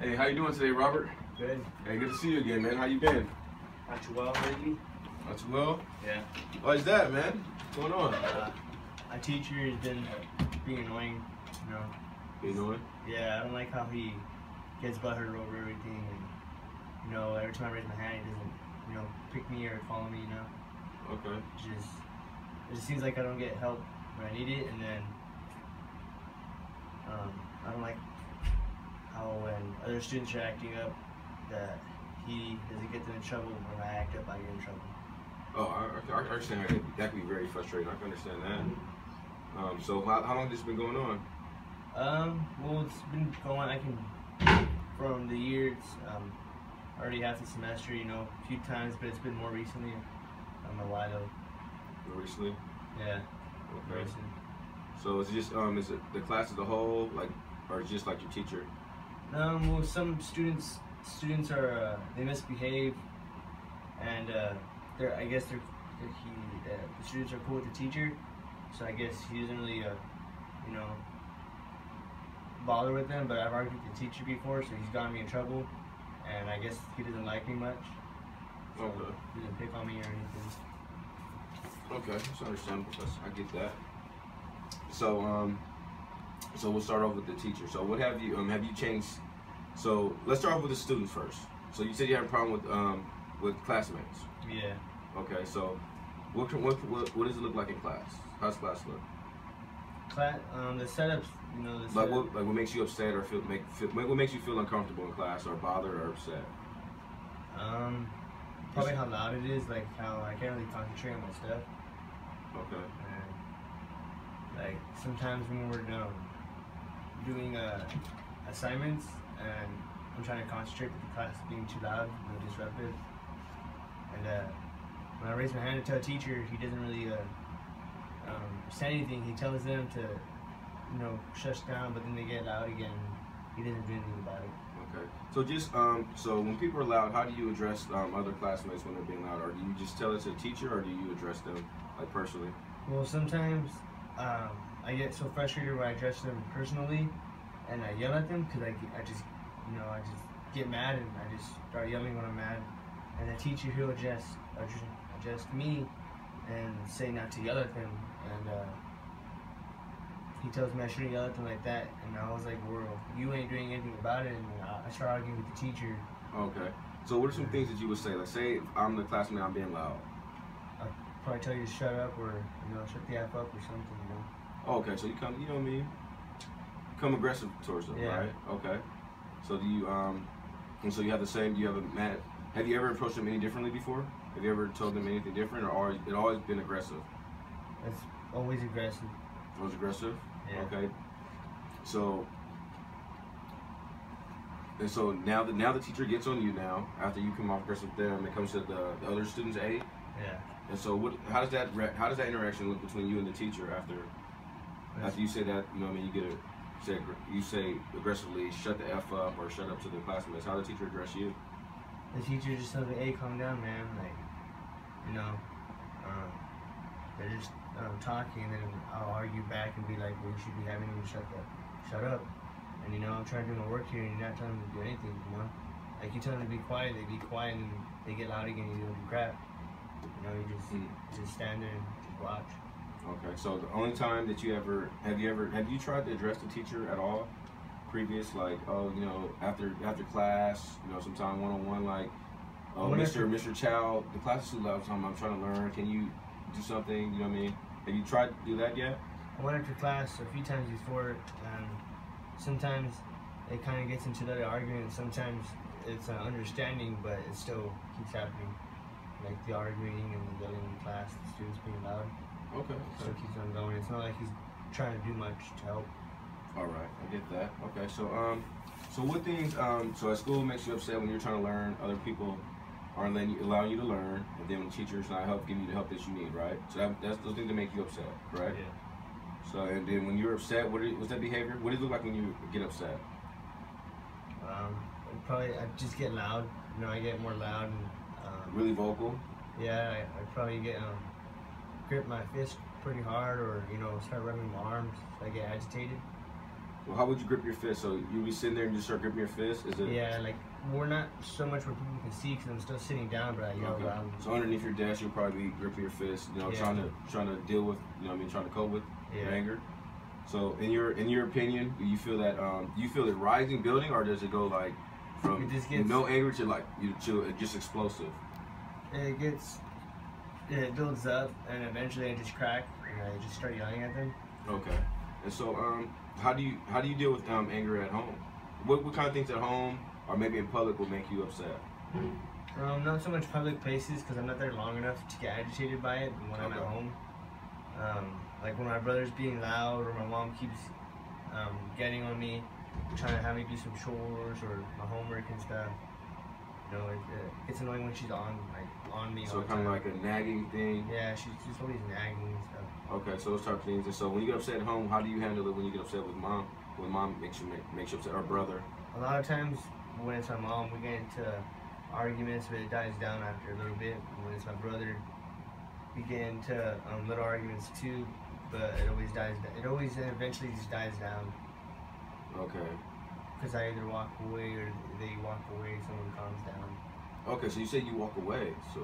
Hey, how you doing today, Robert? Good. Hey, good to see you again, man. How you been? Not too well lately. Not too well? Yeah. Why is that, man? What's going on? My teacher has been being annoying, you know. Being annoying? Yeah, I don't like how he gets butthurt over everything, and you know, every time I raise my hand, he doesn't, you know, pick me or follow me, you know. Okay. It just seems like I don't get help when I need it, and then I don't like how when other students are acting up that he doesn't get them in trouble. When I act up, I get in trouble. Oh, I understand. That can be very frustrating. I can understand that. So how long has this been going on? Well, it's been going, from the year, it's already half the semester, you know, a few times, but it's been more recently. I don't know why though. More recently? Yeah. Okay. Recently. So is it just, is it the class as a whole, like, or just like your teacher? Well, some students are, they misbehave, and I guess the students are cool with the teacher, so I guess he doesn't really, you know, bother with them, but I've argued with the teacher before, so he's gotten me in trouble, and I guess he doesn't like me much, so okay. He doesn't pick on me or anything. Okay, that's understandable. I get that. So, so we'll start off with the teacher. So what have you changed? So let's start off with the students first. So you said you had a problem with classmates. Yeah. Okay, so what does it look like in class? How's class look? The setups, you know, what makes you upset or what makes you feel uncomfortable in class or bothered or upset? Probably how loud it is, like how I can't really concentrate on my stuff. Okay. And like sometimes when we're doing assignments and I'm trying to concentrate, but the class is being too loud and disruptive. And when I raise my hand to tell a teacher, he doesn't really say anything. He tells them to, you know, shush down, but then they get loud again. He doesn't do anything about it. Okay. So just so when people are loud, how do you address other classmates when they're being loud? Or do you just tell it to the teacher, or do you address them like personally? Well, sometimes I get so frustrated when I address them personally, and I yell at them because I just get mad and I just start yelling when I'm mad. And the teacher, he'll adjust me and say not to yell at them, and he tells me I shouldn't yell at them like that, and I was like, well, you ain't doing anything about it, and I start arguing with the teacher. Okay. So what are some things that you would say? Like, say if I'm the classmate, I'm being loud. I'd probably tell you to shut up, or, you know, shut the F up or something, you know. Oh, okay, so you come, you know what I mean? Come aggressive towards them, yeah. Right? Okay. So do you, and so you have the same, have you ever approached them any differently before? Have you ever told them anything different, or it always been aggressive? It's always aggressive. Always aggressive? Yeah. Okay. So, and so now the teacher gets on you now, after you come off aggressive with them, it comes to the other student's aid? Yeah. And so how does that interaction look between you and the teacher after you say that, you know what I mean, you say aggressively, shut the F up or shut up to the classmates? How does the teacher address you? The teacher just tells me, hey, calm down, man. Like, you know, they're just talking, and then I'll argue back and be like, well, you should be having them shut up. And, you know, I'm trying to do my work here, and you're not telling them to do anything, you know? Like, you tell them to be quiet, they be quiet, and they get loud again, you don't do crap. You know, you just stand there and just watch. Okay, so the only time that have you tried to address the teacher at all previous, like, oh, you know, after class, you know, sometime one-on-one, like, oh, Mr. Chow, the class is too loud, I'm trying to learn, can you do something, you know what I mean? Have you tried to do that yet? I went after class a few times before, and sometimes it kind of gets into the argument, and sometimes it's understanding, but it still keeps happening. Like the arguing and the yelling in class, the students being loud. Okay. It still keeps on going. It's not like he's trying to do much to help. All right, I get that. Okay, so so what things so at school makes you upset when you're trying to learn, other people aren't allowing you to learn, and then when the teacher's not giving you the help that you need, right? So that's those things that make you upset, correct? Yeah. So and then when you're upset, what's that behavior? What does it look like when you get upset? Probably I just get loud. You know, I get more loud and really vocal. Yeah, I probably get grip my fist pretty hard, or you know, start rubbing my arms. So I get agitated. Well, how would you grip your fist? So you be sitting there and you start gripping your fist? Is it? Yeah, like we're not so much where people can see because I'm still sitting down, but I yell loud. So underneath your desk, you'll probably be gripping your fist, you know, trying to deal with, you know what I mean, trying to cope with your anger. So in your opinion, do you feel that rising, building, or does it go like from no anger to like just explosive? It builds up, and eventually I just crack and I just start yelling at them. Okay. And so how do you deal with anger at home? What kind of things at home or maybe in public will make you upset? Not so much public places because I'm not there long enough to get agitated by it. When I'm at home, like when my brother's being loud or my mom keeps getting on me, trying to have me do some chores or my homework and stuff. You know, it's annoying when she's on me. So kind of like a nagging thing. Yeah, she's always nagging and stuff. Okay, so those type of things. And so when you get upset at home, how do you handle it when you get upset with mom? When mom makes you upset, or brother? A lot of times when it's my mom, we get into arguments, but it dies down after a little bit. When it's my brother, we get into little arguments too, but it always dies. It always eventually just dies down. Okay. Because I either walk away or they walk away, someone calms down. Okay, so you say you walk away, so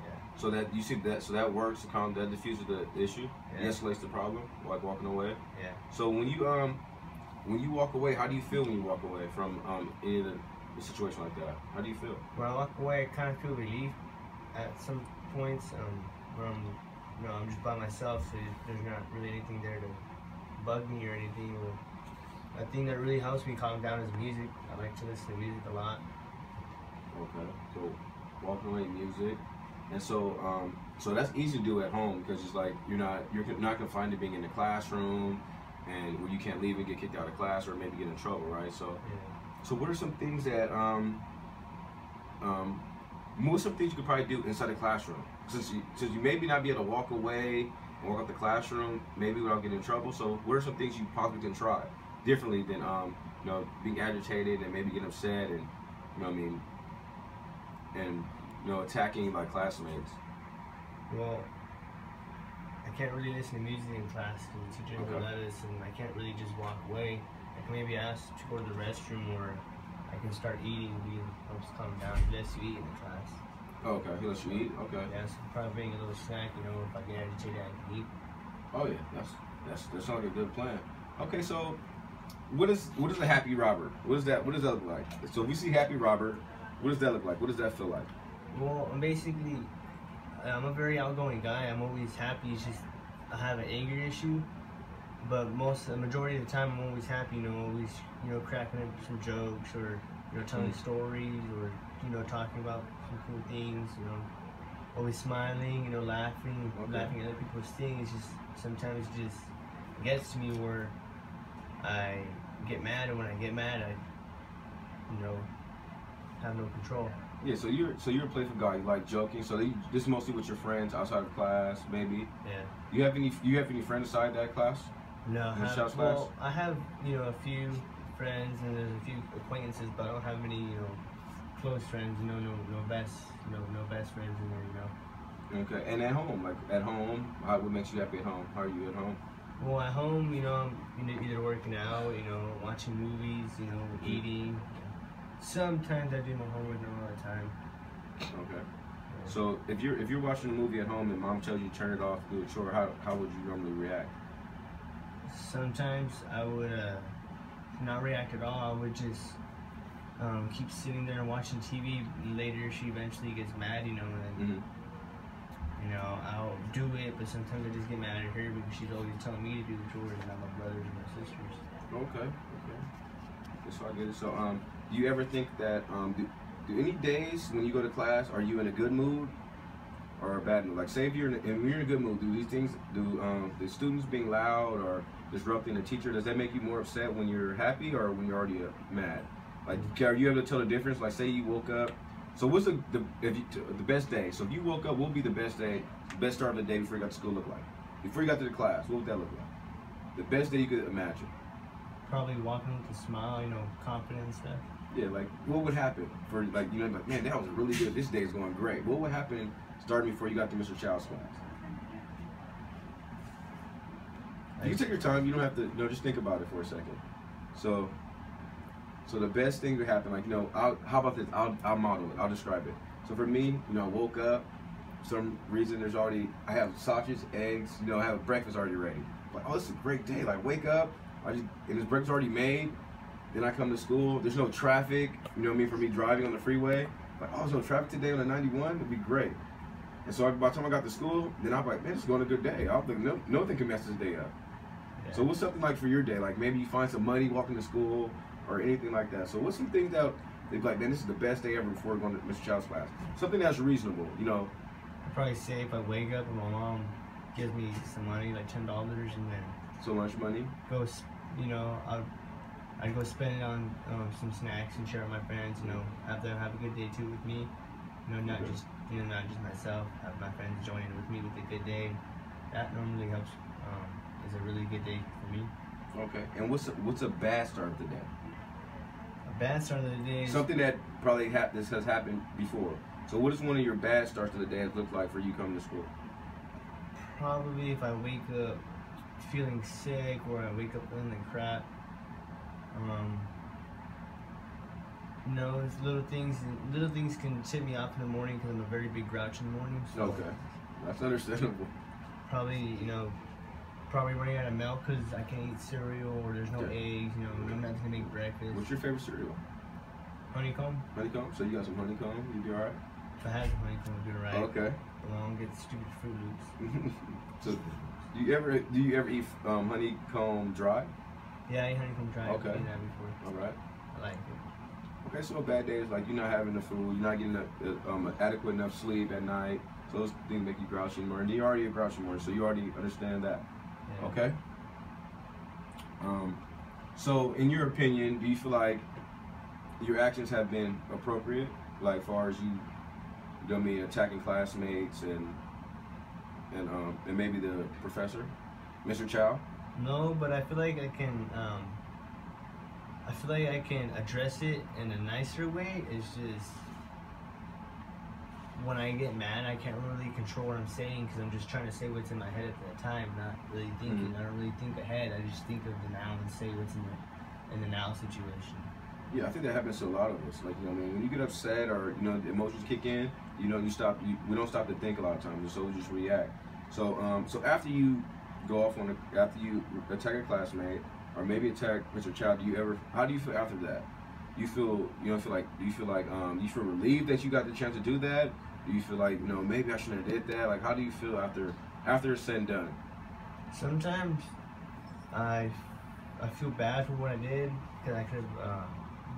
yeah. So that you see that, so that works to that diffuses the issue, escalates the problem, like walking away. Yeah. So when you walk away, how do you feel when you walk away from any of the situation like that? How do you feel? When I walk away, I kind of feel relief at some points. Where I'm just by myself, so there's not really anything there to bug me or anything. A thing that really helps me calm down is music. I like to listen to music a lot. Okay, so walking away, music, and so that's easy to do at home because it's like you're not confined to being in the classroom, and where you can't leave and get kicked out of class or maybe get in trouble, right? So, so what are some things that most of the things you could probably do inside the classroom since you maybe not be able to walk away and walk out the classroom maybe without getting in trouble. So what are some things you possibly can try differently than you know, being agitated and maybe getting upset and, you know what I mean, and, you know, attacking like classmates? Well, I can't really listen to music in class because the teacher won't let us, and I can't really just walk away. I can maybe ask to go to the restroom, or I can start eating. He helps calm down. He lets you eat in the class. Okay, he lets you eat. Okay. Yeah, so probably bring a little snack. You know, if I get agitated, I can eat. Oh yeah, that sounds like a good plan. Okay, so what is a happy Robert? What does that look like? So if we see happy Robert, what does that look like? What does that feel like? Well, I'm a very outgoing guy. I'm always happy. It's just I have an anger issue, but the majority of the time I'm always happy. You know, always cracking up some jokes, or telling stories, or talking about some cool things. Always smiling. Laughing at other people's things. It's just sometimes it just gets to me where I get mad, and when I get mad, I have no control. Yeah, so you're a playful guy. You like joking. So this is mostly with your friends outside of class, maybe. Yeah. You have any friends outside that class? No. I have a few friends, and there's a few acquaintances, but I don't have many close friends. No best friends in there. Okay. And at home, what makes you happy at home? How are you at home? Well, at home, I'm either working out, watching movies, eating. Sometimes I do my homework, not all the time. Okay. So if you're watching a movie at home and mom tells you to turn it off, do a chore, how would you normally react? Sometimes I would not react at all. I would just keep sitting there and watching TV. Later, she eventually gets mad, and I'll do it. But sometimes I just get mad at her because she's always telling me to do the chores, and not my brothers and my sisters. Okay. So I get it. So do you ever think that do any days when you go to class, are you in a good mood or a bad mood? Like, say if you're in a good mood, do these things, the students being loud or disrupting the teacher, does that make you more upset when you're happy or when you're already mad? Like, are you able to tell the difference? Like, say you woke up. So what's the best day? So if you woke up, what would be the best day, best start of the day before you got to school look like? Before you got to the class, what would that look like? The best day you could imagine. Probably walking with a smile, confident and stuff. Yeah, like, what would happen for, like, like, man, that was really good. This day is going great. What would happen starting before you got to Mr. Child's class? You can take your time. You don't have to. Just think about it for a second. So the best thing to happen, like how about this? I'll model it. I'll describe it. So for me, I woke up. For some reason, I have sausage, eggs. I have breakfast already ready. Like, oh, this is a great day. Like, wake up. And this breakfast already made. Then I come to school. There's no traffic. For me driving on the freeway. Like, oh, there's no traffic today on the 91. It'd be great. And so by the time I got to school, then I'm like, man, it's going a good day. I think nothing can mess this day up. Yeah. So what's something like for your day? Like maybe you find some money walking to school or anything like that. So what's some things that they'd be like, man, this is the best day ever before going to Mr. Child's class? Something that's reasonable, I'd probably say if I wake up and my mom gives me some money, like $10, and then so much money. I'd go spend it on some snacks and share with my friends. Have them have a good day too with me. Not just myself. Have my friends join in with me with a good day. That normally helps. Is a really good day for me. Okay. And what's a bad start of the day? A bad start of the day. Something that probably this has happened before. So what does one of your bad starts of the day look like for you coming to school? Probably if I wake up feeling sick or I wake up feeling like crap. It's little things. Little things can tip me off in the morning because I'm a very big grouch in the morning. So okay, that's understandable. Probably running out of milk because I can't eat cereal or there's no eggs. I'm not gonna make breakfast. What's your favorite cereal? Honeycomb. Honeycomb. So you got some honeycomb. You be alright? If I had some honeycomb, I'd be alright. Okay. But I don't get stupid Fruit Loops. So do you ever eat honeycomb dry? Yeah, I eat honeycomb dry. Okay. I've eaten that before. All right. I like it. Okay, so a bad day is like you're not having the food, you're not getting adequate enough sleep at night. So those things make you grouchy more, and you're already a grouchy more, so you already understand that. Yeah. Okay. So in your opinion, do you feel like your actions have been appropriate, like far as attacking classmates and maybe the professor, Mr. Chow? No, but I feel like I can. I can address it in a nicer way. It's just when I get mad, I can't really control what I'm saying because I'm just trying to say what's in my head at that time, not really thinking. I don't really think ahead. I just think of the now and say what's in the now situation. Yeah, I think that happens to a lot of us. Like, when you get upset or the emotions kick in, we don't stop to think a lot of times, so we just react. So after you go off after you attack a classmate or maybe attack Mr. Chow, how do you feel after that? Do you feel relieved that you got the chance to do that? Do you feel like maybe I shouldn't have did that? Like, how do you feel after it's said and done? Sometimes I feel bad for what I did because I could have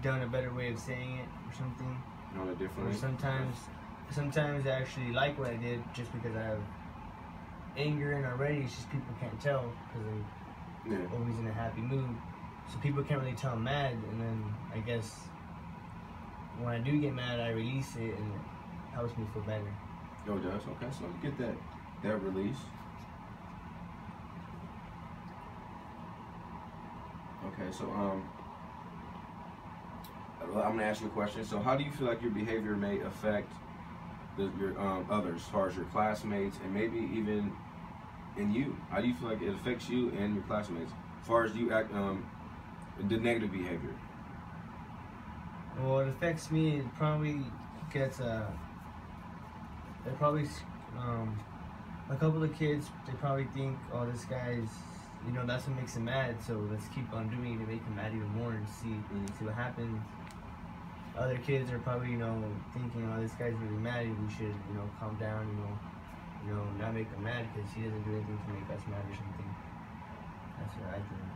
done a better way of saying it or something. No, different. Or sometimes I actually like what I did just because I have anger in already. It's just people can't tell because I'm always in a happy mood. So people can't really tell I'm mad, and then I guess when I do get mad, I release it, and it helps me feel better. Oh, it does? Okay, so you get that release. Okay, so I'm gonna ask you a question. So how do you feel like your behavior may affect your others, as far as your classmates and maybe even in you? How do you feel like it affects you and your classmates, as far as you act the negative behavior? Well, it affects me. It probably gets a couple of kids. They probably think, oh, this guy's, that's what makes him mad. So let's keep on doing it to make him mad even more and see what happens. Other kids are probably, thinking, oh, this guy's really mad. We should, calm down. Not make him mad because he doesn't do anything to make us mad or something. That's what I think.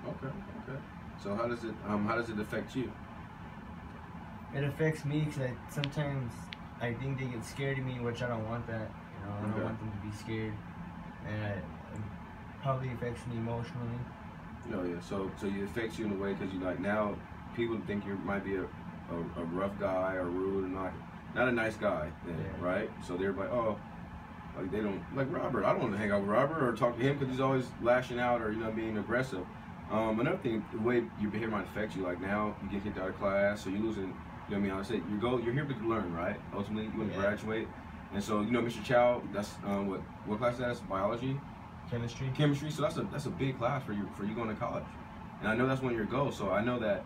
Okay. So how does it affect you? It affects me because sometimes I think they get scared of me, which I don't want that. I don't want them to be scared, and it probably affects me emotionally. Oh yeah. So it affects you in a way because now people think you might be a rough guy or rude and not a nice guy, right? So they're like, oh. Like they don't like Robert. I don't want to hang out with Robert or talk to him because he's always lashing out or being aggressive. Another thing, the way your behavior might affect you. Like now you get kicked out of class, so you're losing. I said you're here to learn, right? Ultimately, you want to graduate, and so Mr. Chow. That's what class that's biology. Chemistry. Chemistry. So that's a big class for you going to college, and I know that's one of your goals. So I know that